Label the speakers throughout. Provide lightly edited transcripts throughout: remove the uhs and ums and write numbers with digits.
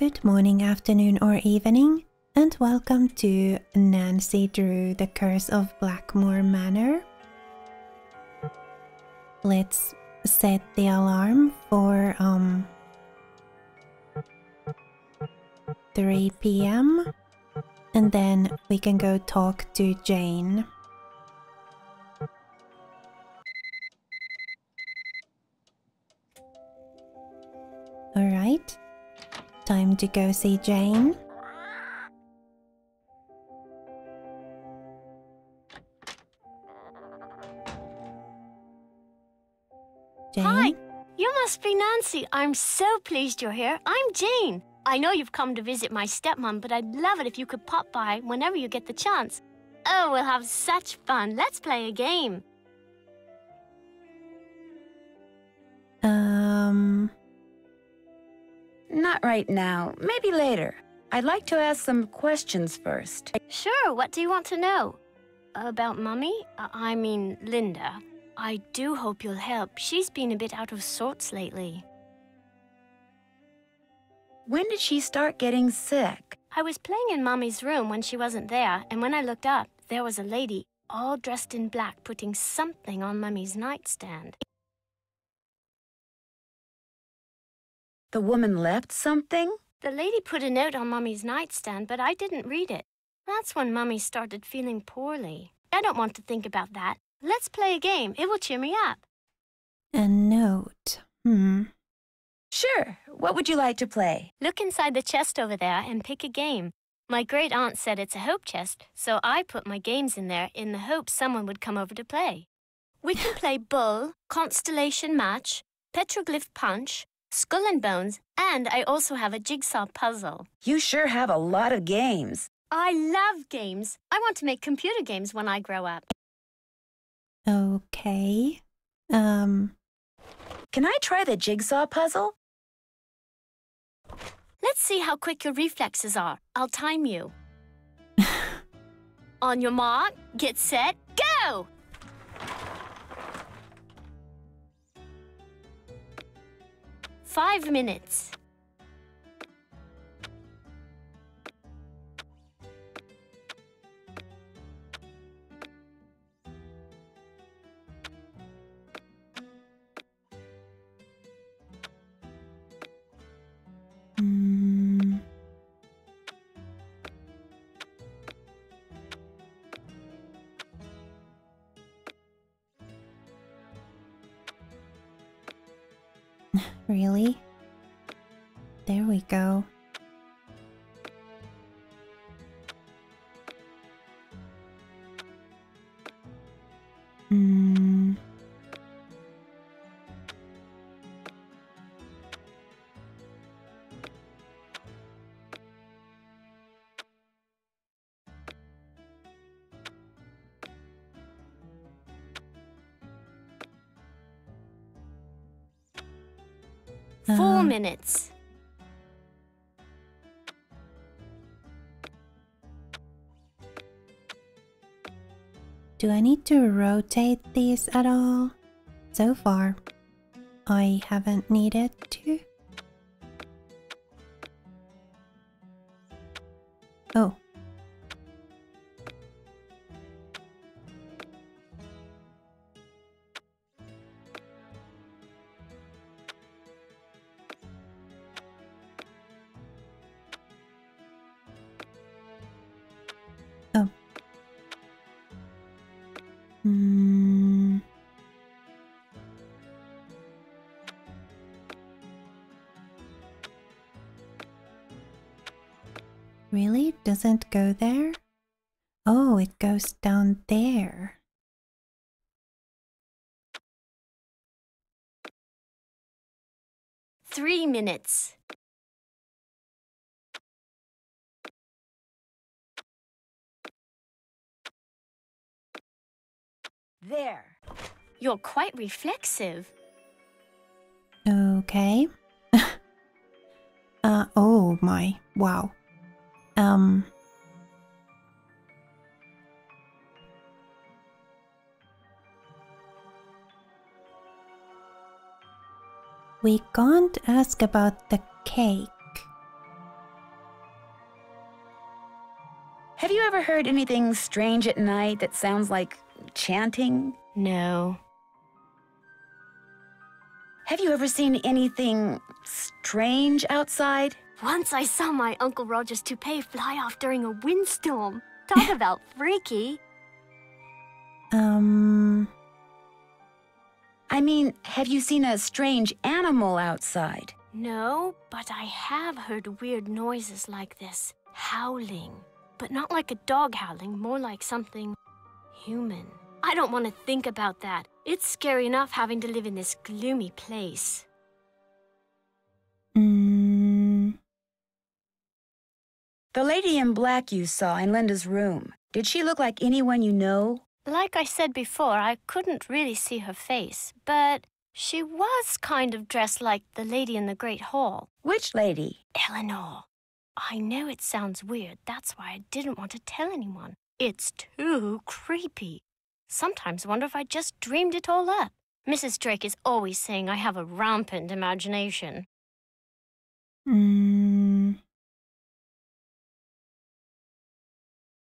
Speaker 1: Good morning, afternoon, or evening, and welcome to Nancy Drew, The Curse of Blackmoor Manor. Let's set the alarm for 3 p.m. and then we can go talk to Jane. Alright, time to go see Jane. Jane?
Speaker 2: Hi, you must be Nancy. I'm so pleased you're here. I'm Jane. I know you've come to visit my stepmom, but I'd love it if you could pop by whenever you get the chance. Oh, we'll have such fun. Let's play a game.
Speaker 3: Not right now. Maybe later. I'd like to ask some questions first.
Speaker 2: Sure, what do you want to know? About Mummy? I mean, Linda. I do hope you'll help. She's been a bit out of sorts lately.
Speaker 3: When did she start getting sick?
Speaker 2: I was playing in Mummy's room when she wasn't there, and when I looked up, there was a lady, all dressed in black, putting something on Mummy's nightstand.
Speaker 3: The woman left something?
Speaker 2: The lady put a note on Mummy's nightstand, but I didn't read it. That's when Mummy started feeling poorly. I don't want to think about that. Let's play a game. It will cheer me up.
Speaker 1: A note.
Speaker 3: Sure. What would you like to play?
Speaker 2: Look inside the chest over there and pick a game. My great-aunt said it's a hope chest, so I put my games in there in the hope someone would come over to play. We can play Bull, Constellation Match, Petroglyph Punch, Skull and Bones, and I also have a jigsaw puzzle.
Speaker 3: You sure have a lot of games.
Speaker 2: I love games. I want to make computer games when I grow up.
Speaker 1: Okay.
Speaker 3: Can I try the jigsaw puzzle?
Speaker 2: Let's see how quick your reflexes are. I'll time you. On your mark, get set, go! Five minutes.
Speaker 1: Really? There we go.
Speaker 2: Four minutes.
Speaker 1: Do I need to rotate these at all? So far, I haven't needed to. Oh. Oh. Really? Doesn't go there? Oh, it goes down there.
Speaker 2: Three minutes.
Speaker 3: There.
Speaker 2: You're quite reflexive.
Speaker 1: Okay. Oh my, wow. We can't ask about the cake.
Speaker 3: ever heard anything strange at night that sounds like chanting?
Speaker 2: No.
Speaker 3: Have you ever seen anything strange outside?
Speaker 2: Once I saw my Uncle Roger's toupee fly off during a windstorm. Talk about freaky.
Speaker 3: I mean, have you seen a strange animal outside?
Speaker 2: No, but I have heard weird noises like this. Howling. But not like a dog howling, more like something human. I don't want to think about that. It's scary enough having to live in this gloomy place.
Speaker 3: The lady in black you saw in Linda's room, did she look like anyone you know?
Speaker 2: Like I said before, I couldn't really see her face, but she was kind of dressed like the lady in the Great Hall.
Speaker 3: Which lady?
Speaker 2: Eleanor. I know it sounds weird. That's why I didn't want to tell anyone. It's too creepy. Sometimes I wonder if I just dreamed it all up. Mrs. Drake is always saying I have a rampant imagination.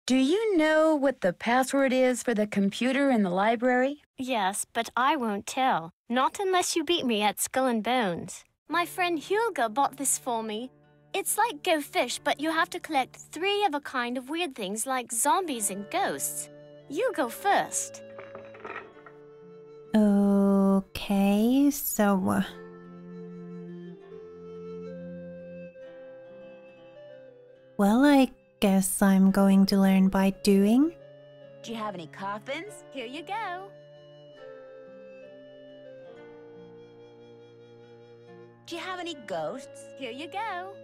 Speaker 3: Do you know what the password is for the computer in the library?
Speaker 2: Yes, but I won't tell. Not unless you beat me at Skull and Bones. My friend Hulga bought this for me. It's like Go Fish, but you have to collect 3 of a kind of weird things like zombies and ghosts. You go first.
Speaker 1: Okay, so... Well, I guess I'm going to learn by doing.
Speaker 3: Do you have any coffins?
Speaker 2: Here you go.
Speaker 3: Do you have any ghosts?
Speaker 2: Here you go.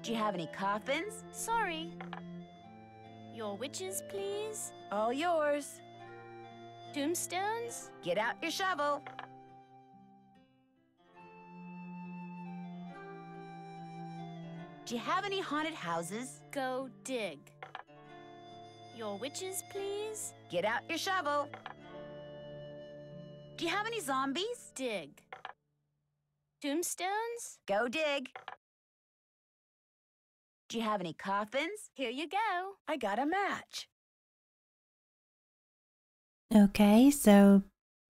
Speaker 3: Do you have any coffins?
Speaker 2: Sorry. Your witches, please.
Speaker 3: All yours.
Speaker 2: Tombstones?
Speaker 3: Get out your shovel. Do you have any haunted houses?
Speaker 2: Go dig. Your witches, please.
Speaker 3: Get out your shovel. Do you have any zombies?
Speaker 2: Dig. Tombstones?
Speaker 3: Go dig. Do you have any coffins?
Speaker 2: Here you go.
Speaker 3: I got a match.
Speaker 1: Okay, so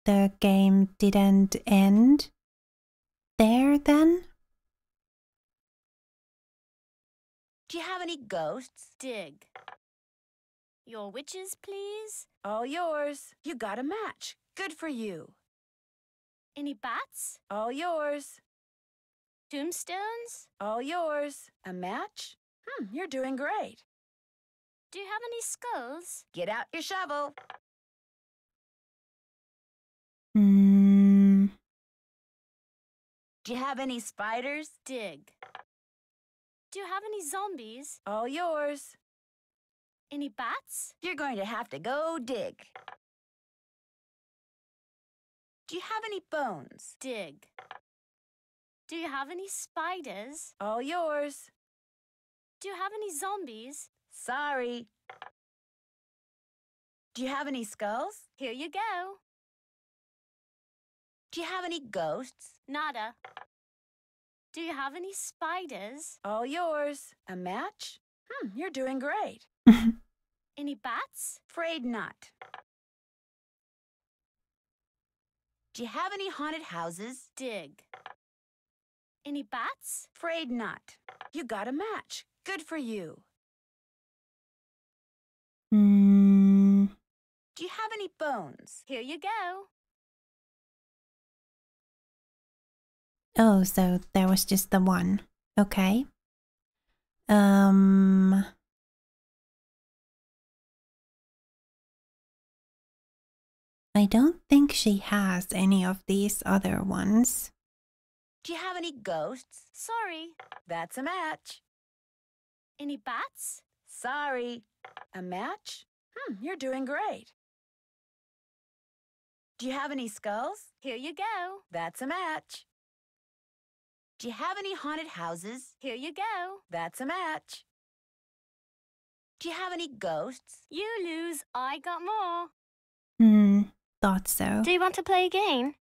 Speaker 1: the game didn't end there then?
Speaker 3: Do you have any ghosts?
Speaker 2: Dig. Your witches, please.
Speaker 3: All yours. You got a match. Good for you.
Speaker 2: Any bats?
Speaker 3: All yours.
Speaker 2: Tombstones?
Speaker 3: All yours. A match? You're doing great.
Speaker 2: Do you have any skulls?
Speaker 3: Get out your shovel. Do you have any spiders?
Speaker 2: Dig. Do you have any zombies?
Speaker 3: All yours.
Speaker 2: Any bats?
Speaker 3: You're going to have to go dig. Do you have any bones?
Speaker 2: Dig. Do you have any spiders?
Speaker 3: All yours.
Speaker 2: Do you have any zombies?
Speaker 3: Sorry. Do you have any skulls?
Speaker 2: Here you go.
Speaker 3: Do you have any ghosts?
Speaker 2: Nada. Do you have any spiders?
Speaker 3: All yours. A match? You're doing great.
Speaker 2: Any bats?
Speaker 3: Afraid not. Do you have any haunted houses?
Speaker 2: Dig. Any bats?
Speaker 3: Afraid not. You got a match. Good for you. Do you have any bones?
Speaker 2: Here you go.
Speaker 1: Oh, so there was just the one. Okay. I don't think she has any of these other ones.
Speaker 3: Do you have any ghosts?
Speaker 2: Sorry.
Speaker 3: That's a match.
Speaker 2: Any bats?
Speaker 3: Sorry. A match? You're doing great. Do you have any skulls?
Speaker 2: Here you go.
Speaker 3: That's a match. Do you have any haunted houses?
Speaker 2: Here you go.
Speaker 3: That's a match. Do you have any ghosts?
Speaker 2: You lose. I got more.
Speaker 1: Thought so.
Speaker 2: Do you want to play again?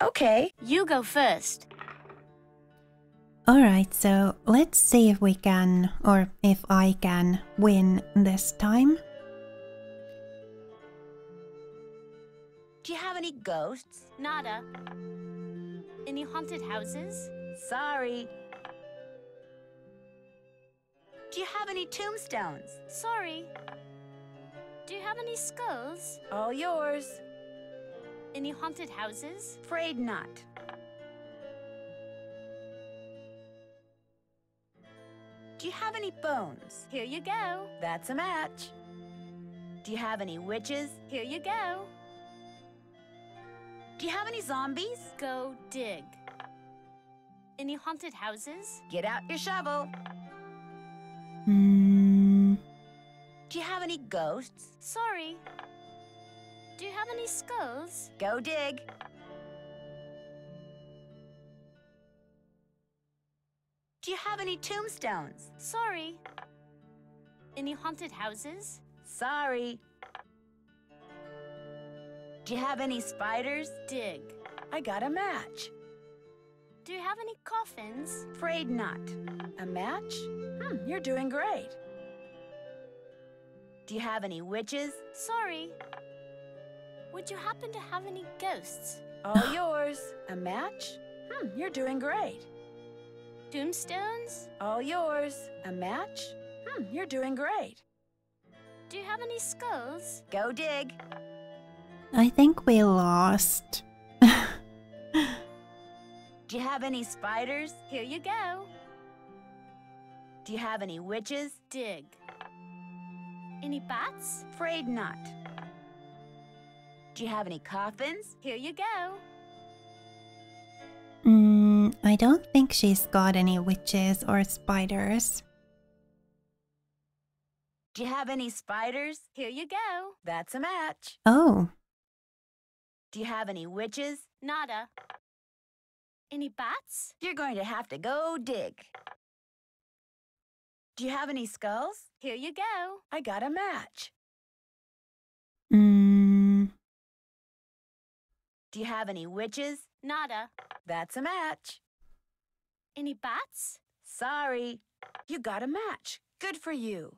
Speaker 3: Okay.
Speaker 2: You go first.
Speaker 1: Alright, so let's see if we can, or if I can, win this time.
Speaker 3: Do you have any ghosts?
Speaker 2: Nada. Any haunted houses?
Speaker 3: Sorry. Do you have any tombstones?
Speaker 2: Sorry. Do you have any skulls?
Speaker 3: All yours.
Speaker 2: Any haunted houses?
Speaker 3: Afraid not. Do you have any bones?
Speaker 2: Here you go.
Speaker 3: That's a match. Do you have any witches?
Speaker 2: Here you go.
Speaker 3: Do you have any zombies?
Speaker 2: Go dig. Any haunted houses?
Speaker 3: Get out your shovel.
Speaker 1: Hmm.
Speaker 3: Do you have any ghosts?
Speaker 2: Sorry. Do you have any skulls?
Speaker 3: Go dig. Do you have any tombstones?
Speaker 2: Sorry. Any haunted houses?
Speaker 3: Sorry. Do you have any spiders?
Speaker 2: Dig.
Speaker 3: I got a match.
Speaker 2: Do you have any coffins?
Speaker 3: Afraid not. A match? You're doing great. Do you have any witches?
Speaker 2: Sorry. Would you happen to have any ghosts?
Speaker 3: All yours. A match? You're doing great.
Speaker 2: Tombstones?
Speaker 3: All yours. A match? You're doing great.
Speaker 2: Do you have any skulls?
Speaker 3: Go dig.
Speaker 1: I think we lost.
Speaker 3: Do you have any spiders?
Speaker 2: Here you go.
Speaker 3: Do you have any witches?
Speaker 2: Dig. Any bats?
Speaker 3: Afraid not. Do you have any coffins?
Speaker 2: Here you go.
Speaker 1: I don't think she's got any witches or spiders.
Speaker 3: Do you have any spiders?
Speaker 2: Here you go.
Speaker 3: That's a match.
Speaker 1: Oh,
Speaker 3: Do you have any witches?
Speaker 2: Nada. Any bats?
Speaker 3: You're going to have to go dig. Do you have any skulls?
Speaker 2: Here you go.
Speaker 3: I got a match. Do you have any witches?
Speaker 2: Nada.
Speaker 3: That's a match.
Speaker 2: Any bats?
Speaker 3: Sorry. You got a match. Good for you.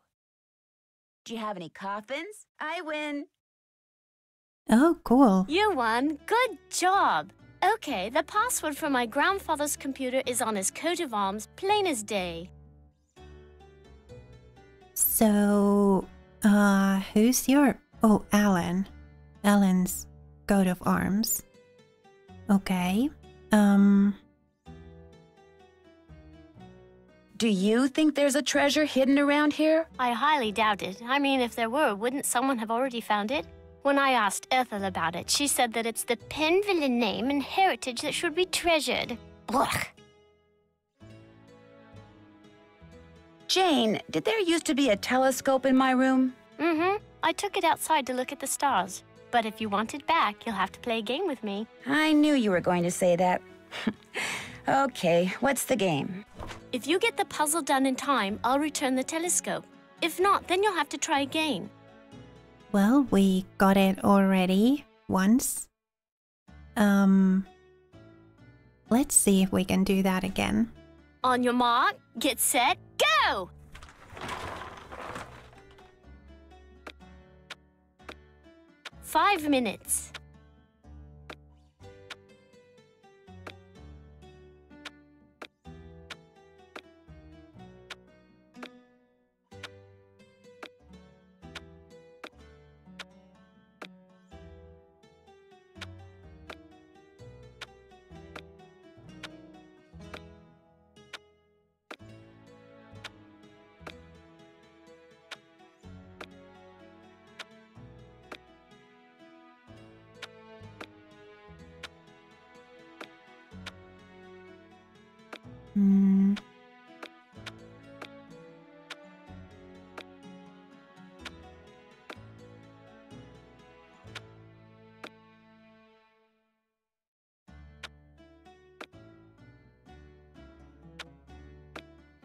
Speaker 3: Do you have any coffins? I win.
Speaker 1: oh, cool.
Speaker 2: You won. Good job. Okay, the password for my grandfather's computer is on his coat of arms, plain as day.
Speaker 1: So, who's your... Oh, Alan. Alan's coat of arms. Okay.
Speaker 3: Do you think there's a treasure hidden around here?
Speaker 2: I highly doubt it. I mean, if there were, wouldn't someone have already found it? When I asked Ethel about it, she said that it's the Penville name and heritage that should be treasured. Blech.
Speaker 3: Jane, did there used to be a telescope in my room?
Speaker 2: Mm-hmm. I took it outside to look at the stars. But if you want it back, you'll have to play a game with me.
Speaker 3: I knew you were going to say that. Okay, what's the game?
Speaker 2: If you get the puzzle done in time, I'll return the telescope. If not, then you'll have to try again.
Speaker 1: Well, we got it already once. Let's see if we can do that again.
Speaker 2: On your mark, get set, go! Five minutes.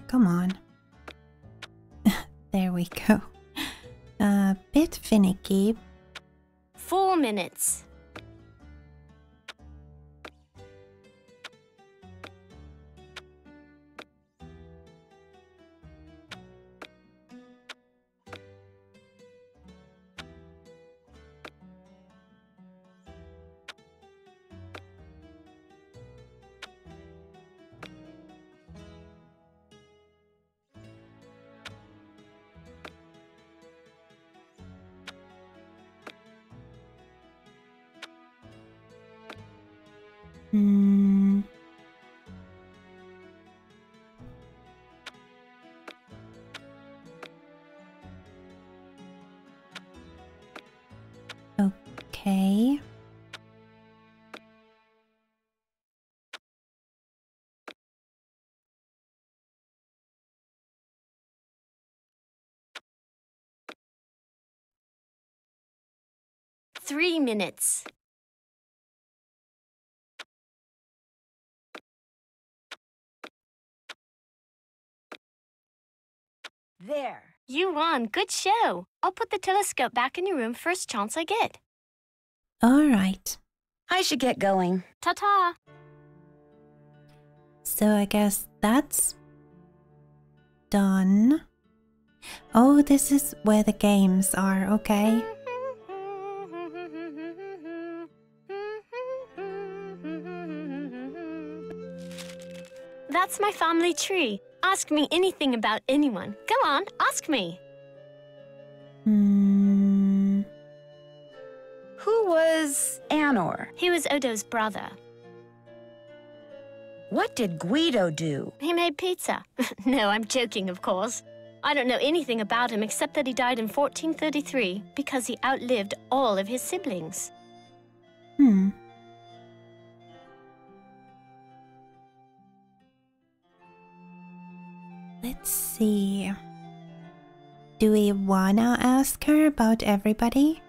Speaker 1: Come on. There we go. A bit finicky.
Speaker 2: 4 minutes.
Speaker 1: Hmm. Okay.
Speaker 2: Three minutes.
Speaker 3: There.
Speaker 2: You won. Good show. I'll put the telescope back in your room first chance I get.
Speaker 1: All right.
Speaker 3: I should get going.
Speaker 2: Ta-ta.
Speaker 1: So I guess that's done. Oh, this is where the games are, okay?
Speaker 2: That's my family tree. Ask me anything about anyone. Go on, ask me.
Speaker 1: Hmm.
Speaker 3: Who was Anor?
Speaker 2: He was Odo's brother.
Speaker 3: What did Guido do?
Speaker 2: He made pizza. No, I'm joking, of course. I don't know anything about him except that he died in 1433 because he outlived all of his siblings.
Speaker 1: Let's see. Do we wanna ask her about everybody?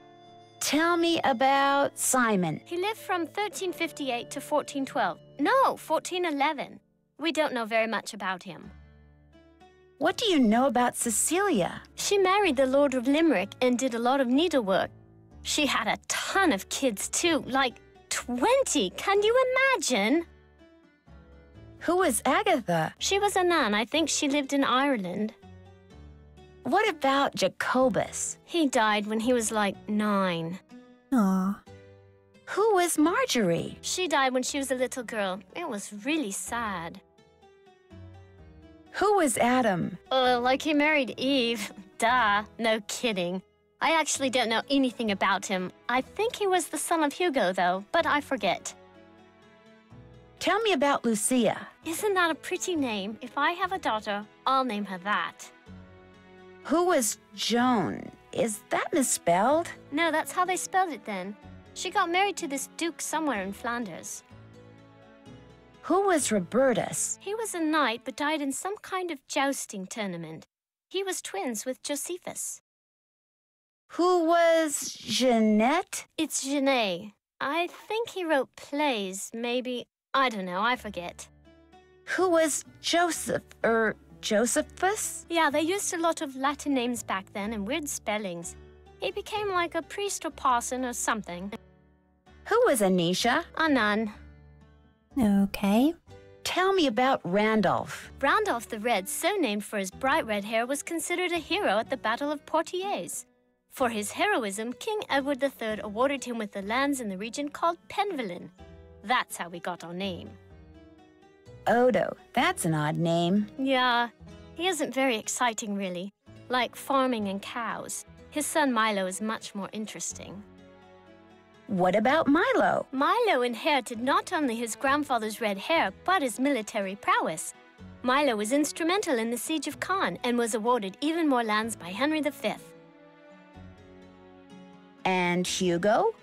Speaker 3: Tell me about Simon.
Speaker 2: He lived from 1358 to 1412. No, 1411. We don't know very much about him.
Speaker 3: What do you know about Cecilia?
Speaker 2: She married the Lord of Limerick and did a lot of needlework. She had a ton of kids, too, like 20. Can you imagine?
Speaker 3: Who was Agatha?
Speaker 2: She was a nun. I think she lived in Ireland.
Speaker 3: What about Jacobus?
Speaker 2: He died when he was like 9.
Speaker 1: Aw.
Speaker 3: Who was Marjorie?
Speaker 2: She died when she was a little girl. It was really sad.
Speaker 3: Who was Adam?
Speaker 2: Like he married Eve. Duh, no kidding. I actually don't know anything about him. I think he was the son of Hugo, though, but I forget.
Speaker 3: Tell me about Lucia.
Speaker 2: Isn't that a pretty name? If I have a daughter, I'll name her that.
Speaker 3: Who was Joan? Is that misspelled?
Speaker 2: No, that's how they spelled it then. She got married to this duke somewhere in Flanders.
Speaker 3: Who was Robertus?
Speaker 2: He was a knight but died in some kind of jousting tournament. He was twins with Josephus.
Speaker 3: Who was Jeanette?
Speaker 2: It's Genet. I think he wrote plays, maybe. I don't know, I forget.
Speaker 3: Who was Josephus?
Speaker 2: Yeah, they used a lot of Latin names back then and weird spellings. He became like a priest or parson or something.
Speaker 3: Who was Anisha?
Speaker 2: A nun.
Speaker 1: Okay.
Speaker 3: Tell me about Randolph.
Speaker 2: Randolph the Red, so named for his bright red hair, was considered a hero at the Battle of Poitiers. For his heroism, King Edward III awarded him with the lands in the region called Penvelin. That's how we got our name.
Speaker 3: Odo, that's an odd name.
Speaker 2: Yeah, he isn't very exciting, really. Like farming and cows. His son Milo is much more interesting.
Speaker 3: What about Milo?
Speaker 2: Milo inherited not only his grandfather's red hair, but his military prowess. Milo was instrumental in the siege of Caen and was awarded even more lands by Henry V.
Speaker 3: And Hugo?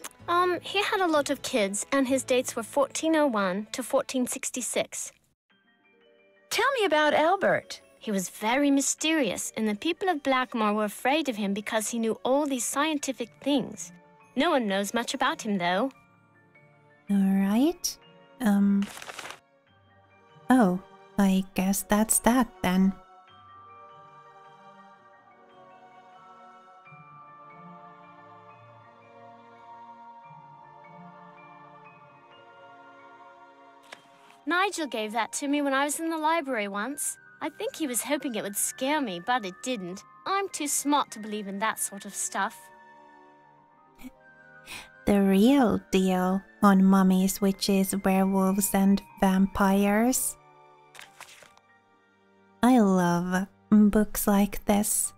Speaker 2: He had a lot of kids, and his dates were 1401 to 1466.
Speaker 3: Tell me about Albert.
Speaker 2: He was very mysterious, and the people of Blackmoor were afraid of him because he knew all these scientific things. No one knows much about him, though.
Speaker 1: Alright. Oh, I guess that's that then.
Speaker 2: Nigel gave that to me when I was in the library once. I think he was hoping it would scare me, but it didn't. I'm too smart to believe in that sort of stuff.
Speaker 1: The real deal on mummies, witches, werewolves, and vampires. I love books like this.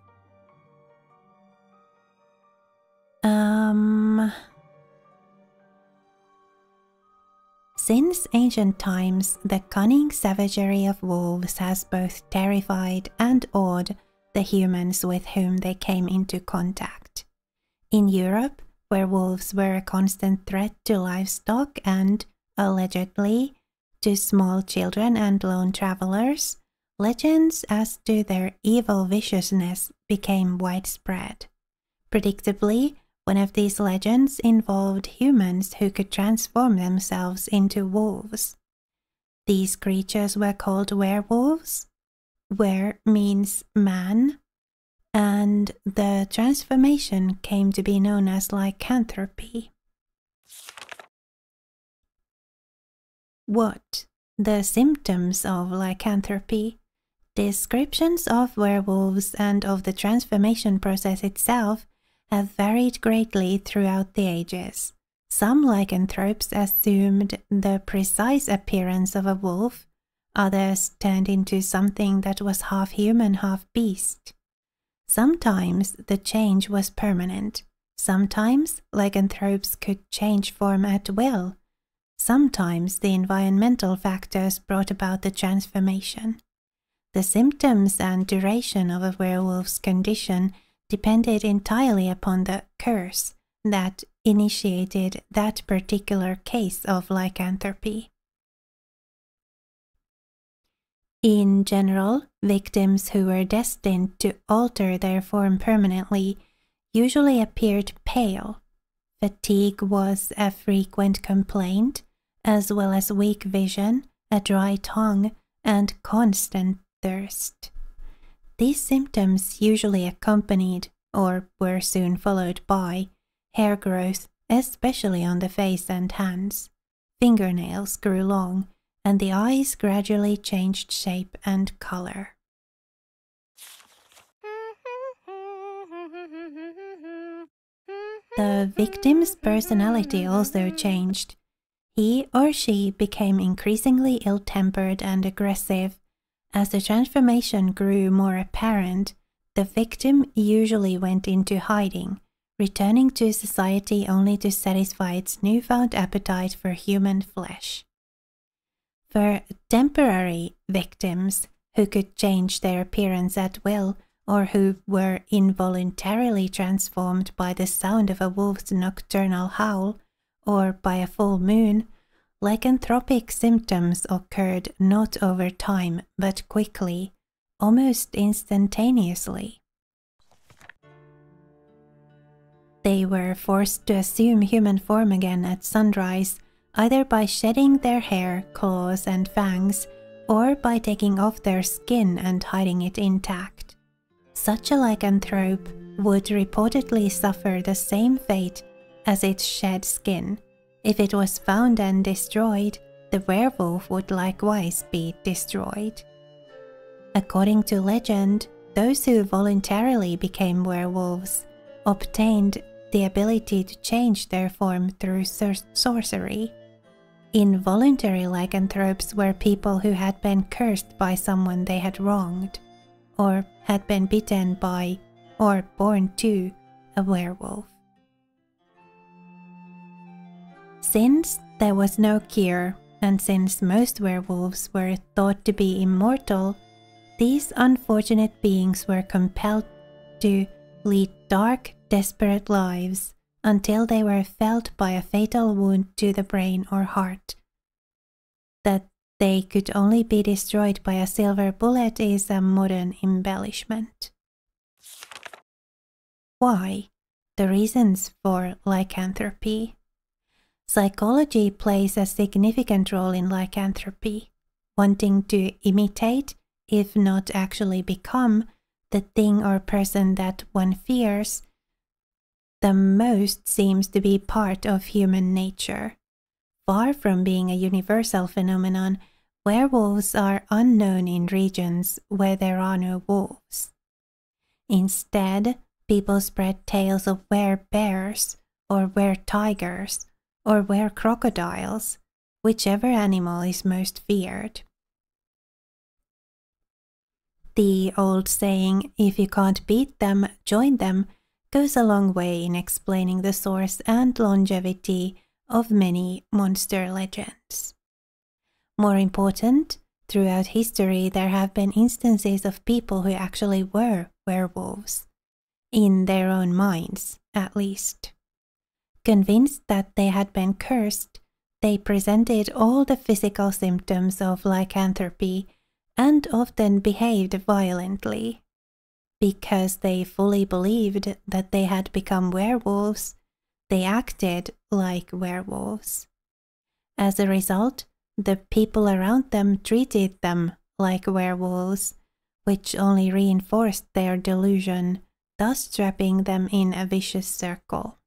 Speaker 1: Since ancient times, the cunning savagery of wolves has both terrified and awed the humans with whom they came into contact. In Europe, where wolves were a constant threat to livestock and, allegedly, to small children and lone travelers, legends as to their evil viciousness became widespread. Predictably, one of these legends involved humans who could transform themselves into wolves. These creatures were called werewolves. Wer means man, and the transformation came to be known as lycanthropy. What? The symptoms of lycanthropy. Descriptions of werewolves and of the transformation process itself have varied greatly throughout the ages. Some lycanthropes assumed the precise appearance of a wolf, others turned into something that was half human, half beast. Sometimes the change was permanent. Sometimes lycanthropes could change form at will. Sometimes the environmental factors brought about the transformation. The symptoms and duration of a werewolf's condition depended entirely upon the curse that initiated that particular case of lycanthropy. In general, victims who were destined to alter their form permanently usually appeared pale. Fatigue was a frequent complaint, as well as weak vision, a dry tongue, and constant thirst. These symptoms usually accompanied, or were soon followed by, hair growth, especially on the face and hands. Fingernails grew long, and the eyes gradually changed shape and color. The victim's personality also changed. He or she became increasingly ill-tempered and aggressive. As the transformation grew more apparent, the victim usually went into hiding, returning to society only to satisfy its newfound appetite for human flesh. For temporary victims who could change their appearance at will, or who were involuntarily transformed by the sound of a wolf's nocturnal howl, or by a full moon, lycanthropic symptoms occurred not over time but quickly, almost instantaneously. They were forced to assume human form again at sunrise, either by shedding their hair, claws, and fangs, or by taking off their skin and hiding it intact. Such a lycanthrope would reportedly suffer the same fate as its shed skin. If it was found and destroyed, the werewolf would likewise be destroyed. According to legend, those who voluntarily became werewolves obtained the ability to change their form through sorcery. Involuntary lycanthropes were people who had been cursed by someone they had wronged, or had been bitten by, or born to, a werewolf. Since there was no cure, and since most werewolves were thought to be immortal, these unfortunate beings were compelled to lead dark, desperate lives until they were felled by a fatal wound to the brain or heart. That they could only be destroyed by a silver bullet is a modern embellishment. Why? The reasons for lycanthropy. Psychology plays a significant role in lycanthropy. Wanting to imitate, if not actually become, the thing or person that one fears the most seems to be part of human nature. Far from being a universal phenomenon, werewolves are unknown in regions where there are no wolves. Instead, people spread tales of were-bears, or were-tigers, or were-crocodiles, whichever animal is most feared. The old saying, "If you can't beat them, join them," goes a long way in explaining the source and longevity of many monster legends. More important, throughout history there have been instances of people who actually were werewolves. In their own minds, at least. Convinced that they had been cursed, they presented all the physical symptoms of lycanthropy and often behaved violently. Because they fully believed that they had become werewolves, they acted like werewolves. As a result, the people around them treated them like werewolves, which only reinforced their delusion, thus trapping them in a vicious circle.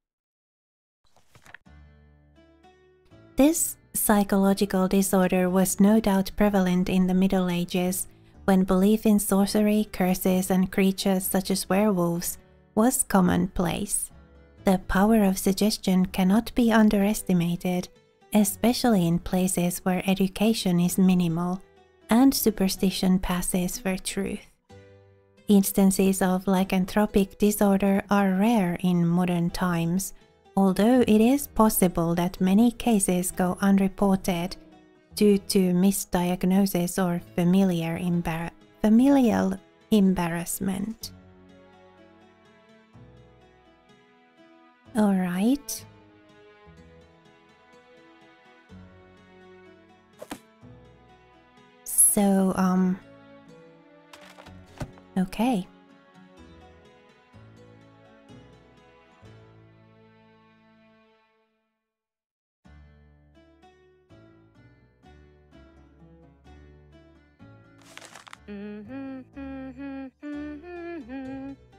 Speaker 1: This psychological disorder was no doubt prevalent in the Middle Ages, when belief in sorcery, curses, and creatures such as werewolves was commonplace. The power of suggestion cannot be underestimated, especially in places where education is minimal and superstition passes for truth. Instances of lycanthropic disorder are rare in modern times, although it is possible that many cases go unreported due to misdiagnosis or familial embarrassment. All right. So, okay.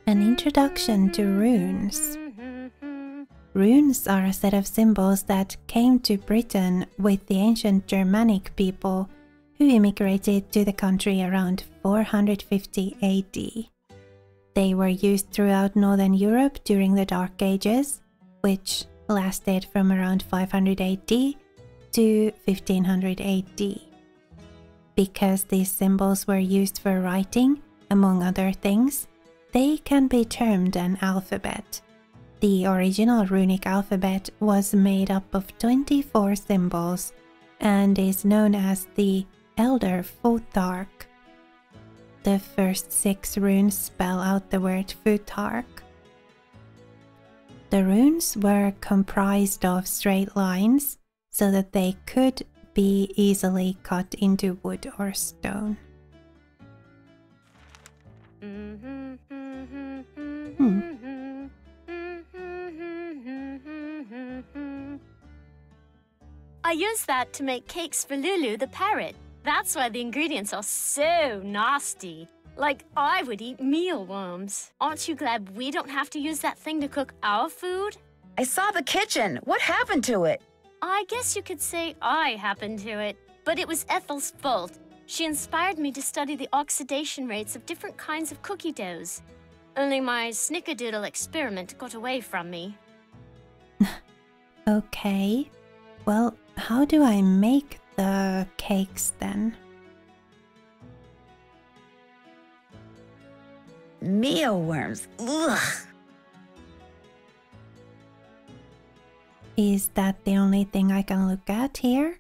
Speaker 1: An introduction to runes. Runes are a set of symbols that came to Britain with the ancient Germanic people who immigrated to the country around 450 AD. They were used throughout Northern Europe during the Dark Ages, which lasted from around 500 AD to 1500 AD. Because these symbols were used for writing, among other things, they can be termed an alphabet. The original runic alphabet was made up of 24 symbols and is known as the Elder Futhark. The first 6 runes spell out the word Futhark. The runes were comprised of straight lines so that they could be easily cut into wood or stone.
Speaker 2: I use that to make cakes for Lulu the parrot. That's why the ingredients are so nasty. Like, I would eat mealworms. Aren't you glad we don't have to use that thing to cook our food?
Speaker 3: I saw the kitchen. What happened to it?
Speaker 2: I guess you could say I happened to it. But it was Ethel's fault. She inspired me to study the oxidation rates of different kinds of cookie doughs. Only my snickerdoodle experiment got away from me.
Speaker 1: Okay. Well, how do I make the cakes then?
Speaker 3: Mealworms. Ugh.
Speaker 1: Is that the only thing I can look at here?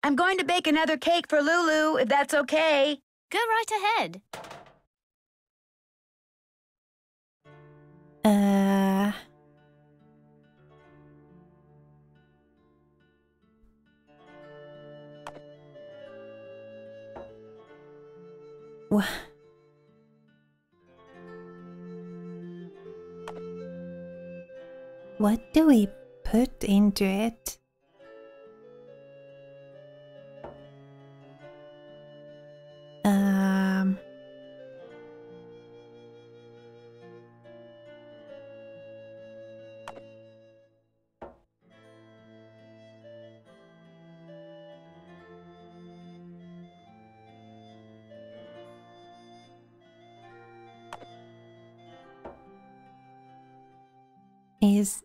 Speaker 3: I'm going to bake another cake for Lulu, if that's okay.
Speaker 2: Go right ahead.
Speaker 1: What do we put into it?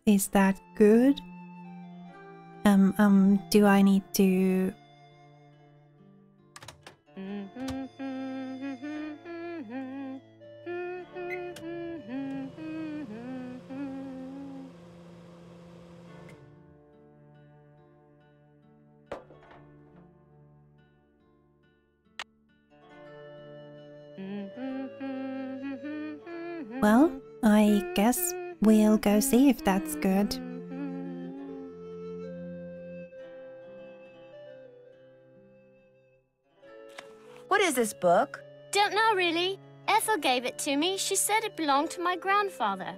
Speaker 1: Is that good? Do I need to... Well, I guess we'll go see if that's good.
Speaker 3: What is this book?
Speaker 2: Don't know, really. Ethel gave it to me. She said it belonged to my grandfather.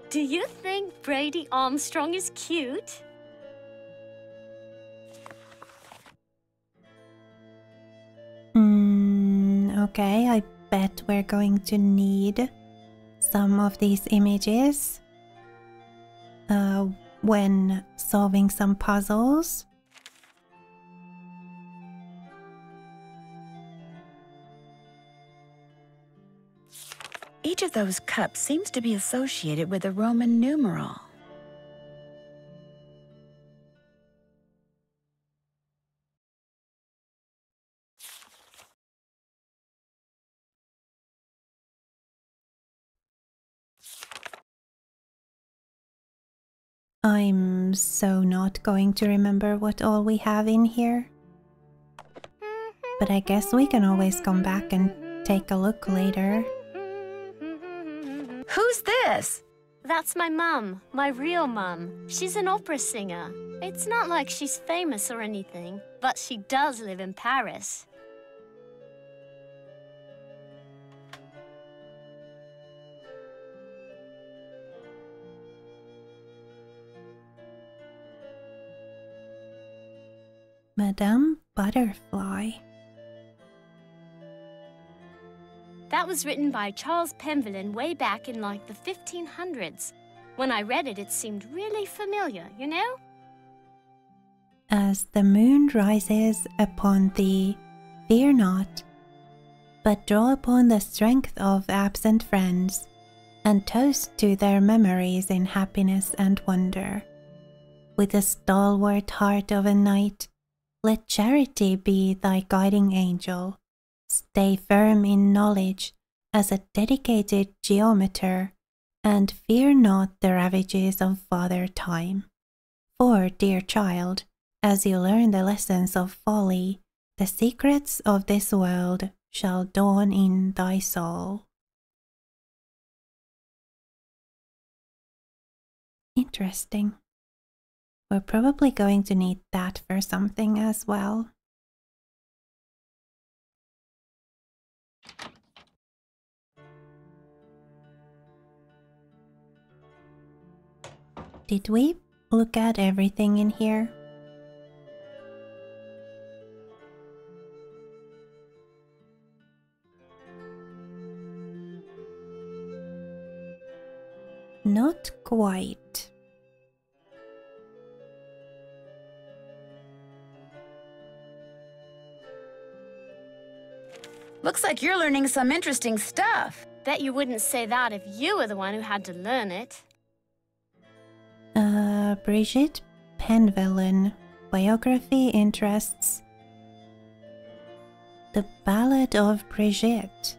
Speaker 2: Do you think Brady Armstrong is cute?
Speaker 1: Okay, I bet we're going to need some of these images when solving some puzzles.
Speaker 3: Each of those cups seems to be associated with a Roman numeral.
Speaker 1: I'm so not going to remember what all we have in here. But I guess we can always come back and take a look later.
Speaker 3: Who's this?
Speaker 2: That's my mum, my real mum. She's an opera singer. It's not like she's famous or anything, but she does live in Paris.
Speaker 1: Madame Butterfly.
Speaker 2: That was written by Charles Penvillin way back in like the 1500s. When I read it, it seemed really familiar, you know?
Speaker 1: As the moon rises upon thee, fear not, but draw upon the strength of absent friends, and toast to their memories in happiness and wonder. With the stalwart heart of a knight, let charity be thy guiding angel. Stay firm in knowledge as a dedicated geometer, and fear not the ravages of Father Time. For, dear child, as you learn the lessons of folly, the secrets of this world shall dawn in thy soul. Interesting. We're probably going to need that for something as well. Did we look at everything in here? Not quite.
Speaker 3: Looks like you're learning some interesting stuff.
Speaker 2: Bet you wouldn't say that if you were the one who had to learn it.
Speaker 1: Brigitte Penvillin, biography interests. The Ballad of Brigitte.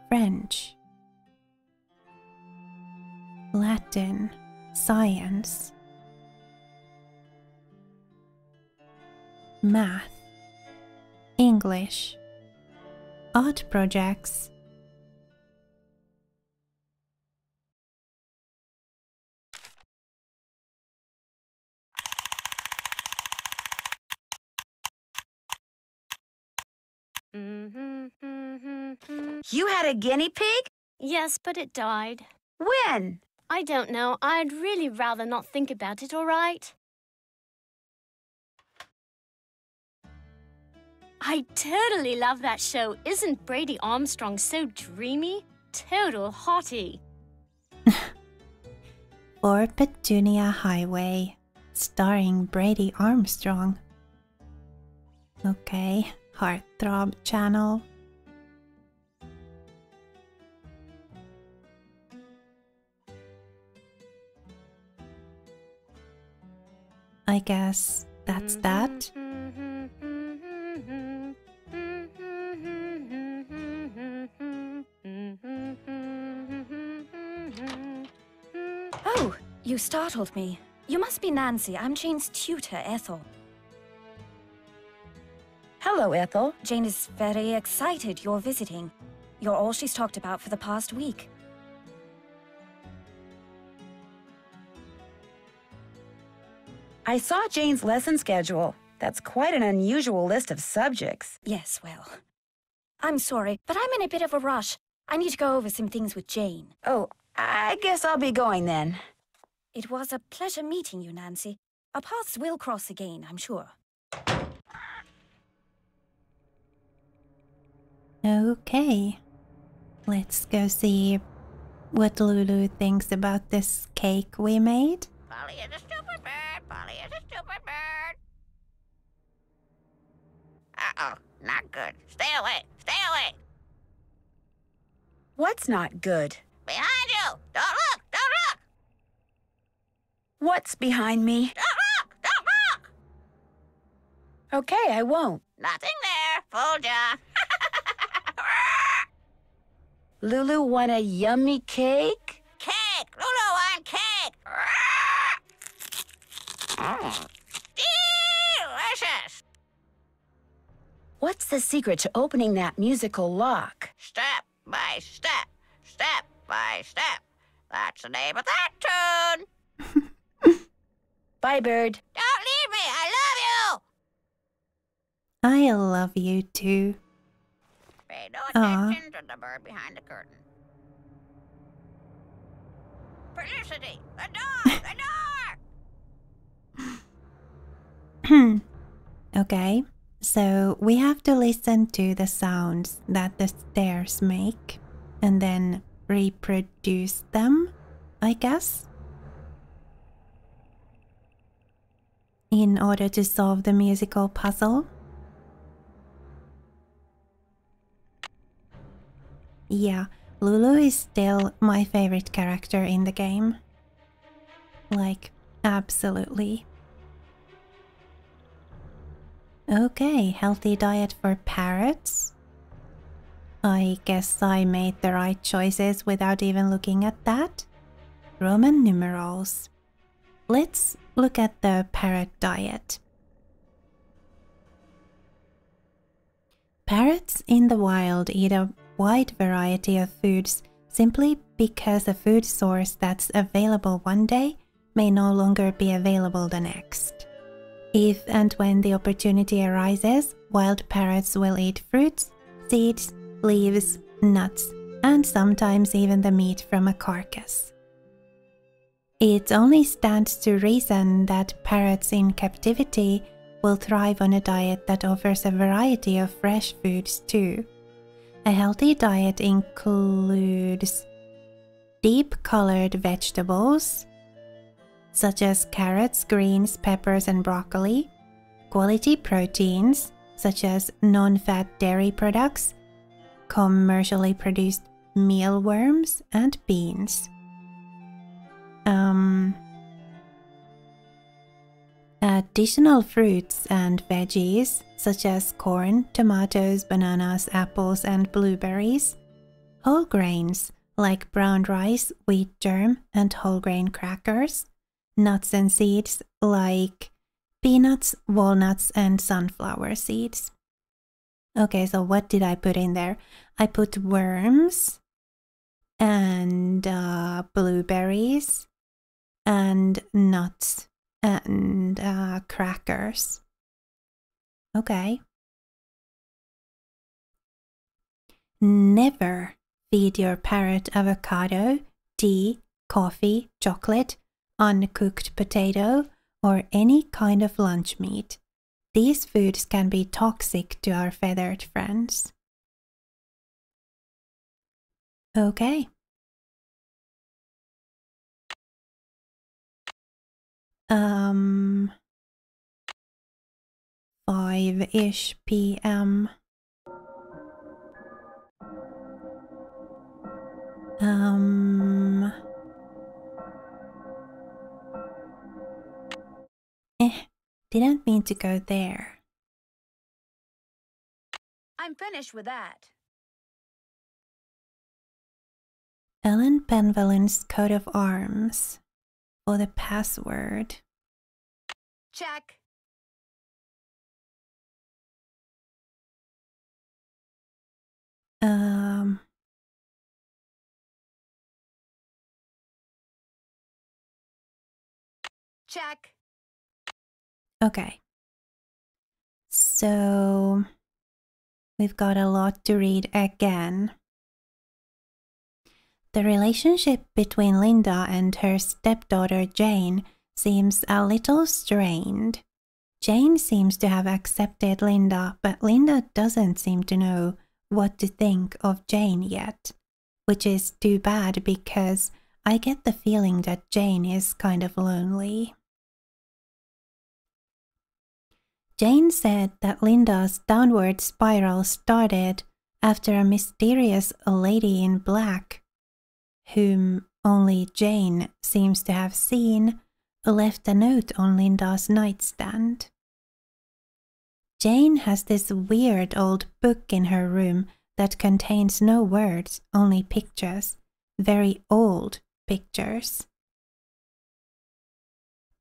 Speaker 1: French. Latin, science. Math. English. Art projects.
Speaker 3: You had a guinea pig?
Speaker 2: Yes, but it died.
Speaker 3: When?
Speaker 2: I don't know. I'd really rather not think about it, all right? I totally love that show. Isn't Brady Armstrong so dreamy? Total hottie.
Speaker 1: For Petunia Highway, starring Brady Armstrong. Okay, Heartthrob channel. I guess that's that.
Speaker 4: Oh, you startled me. You must be Nancy. I'm Jane's tutor, Ethel.
Speaker 3: Hello, Ethel.
Speaker 4: Jane is very excited you're visiting. You're all she's talked about for the past week.
Speaker 3: I saw Jane's lesson schedule. That's quite an unusual list of subjects.
Speaker 4: Yes, well, I'm sorry, but I'm in a bit of a rush. I need to go over some things with Jane.
Speaker 3: Oh, I guess I'll be going then.
Speaker 4: It was a pleasure meeting you, Nancy. Our paths will cross again, I'm sure.
Speaker 1: Okay. Let's go see what Lulu thinks about this cake we made.
Speaker 5: Polly is a stupid bird. Polly is a stupid bird. Uh-oh, not good. Stay away. Stay away.
Speaker 3: What's not good?
Speaker 5: Behind you. Don't look. Don't look.
Speaker 3: What's behind me?
Speaker 5: Don't look. Don't look.
Speaker 3: Okay, I won't.
Speaker 5: Nothing there. Fooled ya.
Speaker 3: Lulu want a yummy cake?
Speaker 5: Cake. Lulu on cake. Delicious.
Speaker 3: What's the secret to opening that musical lock?
Speaker 5: Step by step. Step by step. That's the name of that tune.
Speaker 3: Bye, bird.
Speaker 5: Don't leave me. I love
Speaker 1: I love you too.
Speaker 5: you. Pay no attention to the bird behind the curtain. Felicity, the door, the door!
Speaker 1: Okay, so we have to listen to the sounds that the stairs make and then reproduce them, I guess, in order to solve the musical puzzle. Yeah, Lulu is still my favorite character in the game. Like, absolutely. Okay, healthy diet for parrots. I guess I made the right choices without even looking at that. Roman numerals. Let's look at the parrot diet. Parrots in the wild eat a wide variety of foods simply because a food source that's available one day may no longer be available the next. If and when the opportunity arises, wild parrots will eat fruits, seeds, leaves, nuts, and sometimes even the meat from a carcass. It only stands to reason that parrots in captivity will thrive on a diet that offers a variety of fresh foods too. A healthy diet includes deep-colored vegetables, such as carrots, greens, peppers, and broccoli, quality proteins, such as non-fat dairy products, commercially produced mealworms, and beans. Additional fruits and veggies, such as corn, tomatoes, bananas, apples, and blueberries. Whole grains, like brown rice, wheat germ, and whole grain crackers. Nuts and seeds, like peanuts, walnuts, and sunflower seeds. Okay, so what did I put in there? I put worms, and blueberries, and nuts, and crackers. Okay. Never feed your parrot avocado, tea, coffee, chocolate, uncooked potato, or any kind of lunch meat. These foods can be toxic to our feathered friends. Okay. 5-ish p.m. Didn't mean to go there.
Speaker 3: I'm finished with that.
Speaker 1: Ellen Penvalin's coat of arms for the password.
Speaker 3: Check. Check.
Speaker 1: Okay. So we've got a lot to read again. The relationship between Linda and her stepdaughter Jane seems a little strained. Jane seems to have accepted Linda, but Linda doesn't seem to know what to think of Jane yet, which is too bad because I get the feeling that Jane is kind of lonely. Jane said that Linda's downward spiral started after a mysterious lady in black, whom only Jane seems to have seen, left a note on Linda's nightstand. Jane has this weird old book in her room that contains no words, only pictures, very old pictures.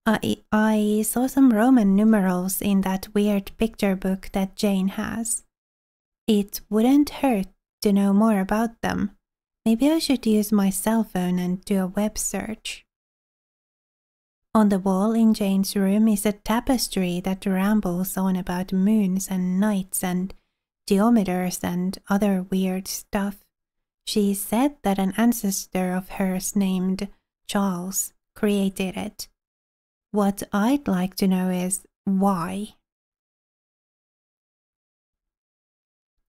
Speaker 1: I saw some Roman numerals in that weird picture book that Jane has. It wouldn't hurt to know more about them. Maybe I should use my cell phone and do a web search. On the wall in Jane's room is a tapestry that rambles on about moons and nights and geometers and other weird stuff. She said that an ancestor of hers named Charles created it. What I'd like to know is why.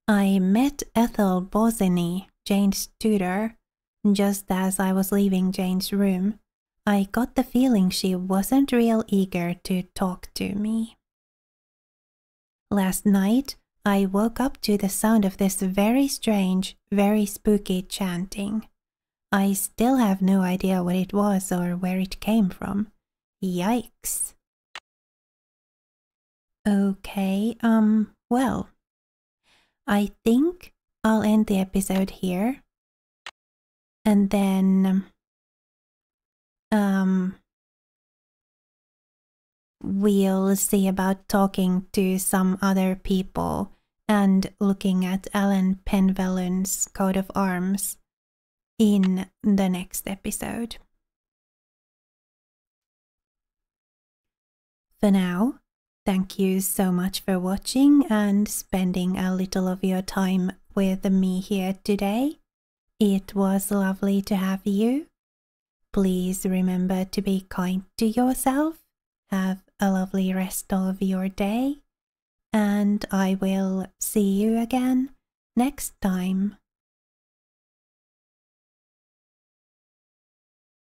Speaker 1: I met Ethel Bosini, Jane's tutor, just as I was leaving Jane's room. I got the feeling she wasn't real eager to talk to me. Last night, I woke up to the sound of this very strange, very spooky chanting. I still have no idea what it was or where it came from. Yikes. Okay, well, I think I'll end the episode here. And then we'll see about talking to some other people and looking at Alan Penvellon's coat of arms in the next episode. For now, thank you so much for watching and spending a little of your time with me here today. It was lovely to have you. Please remember to be kind to yourself. Have a lovely rest of your day. And I will see you again next time.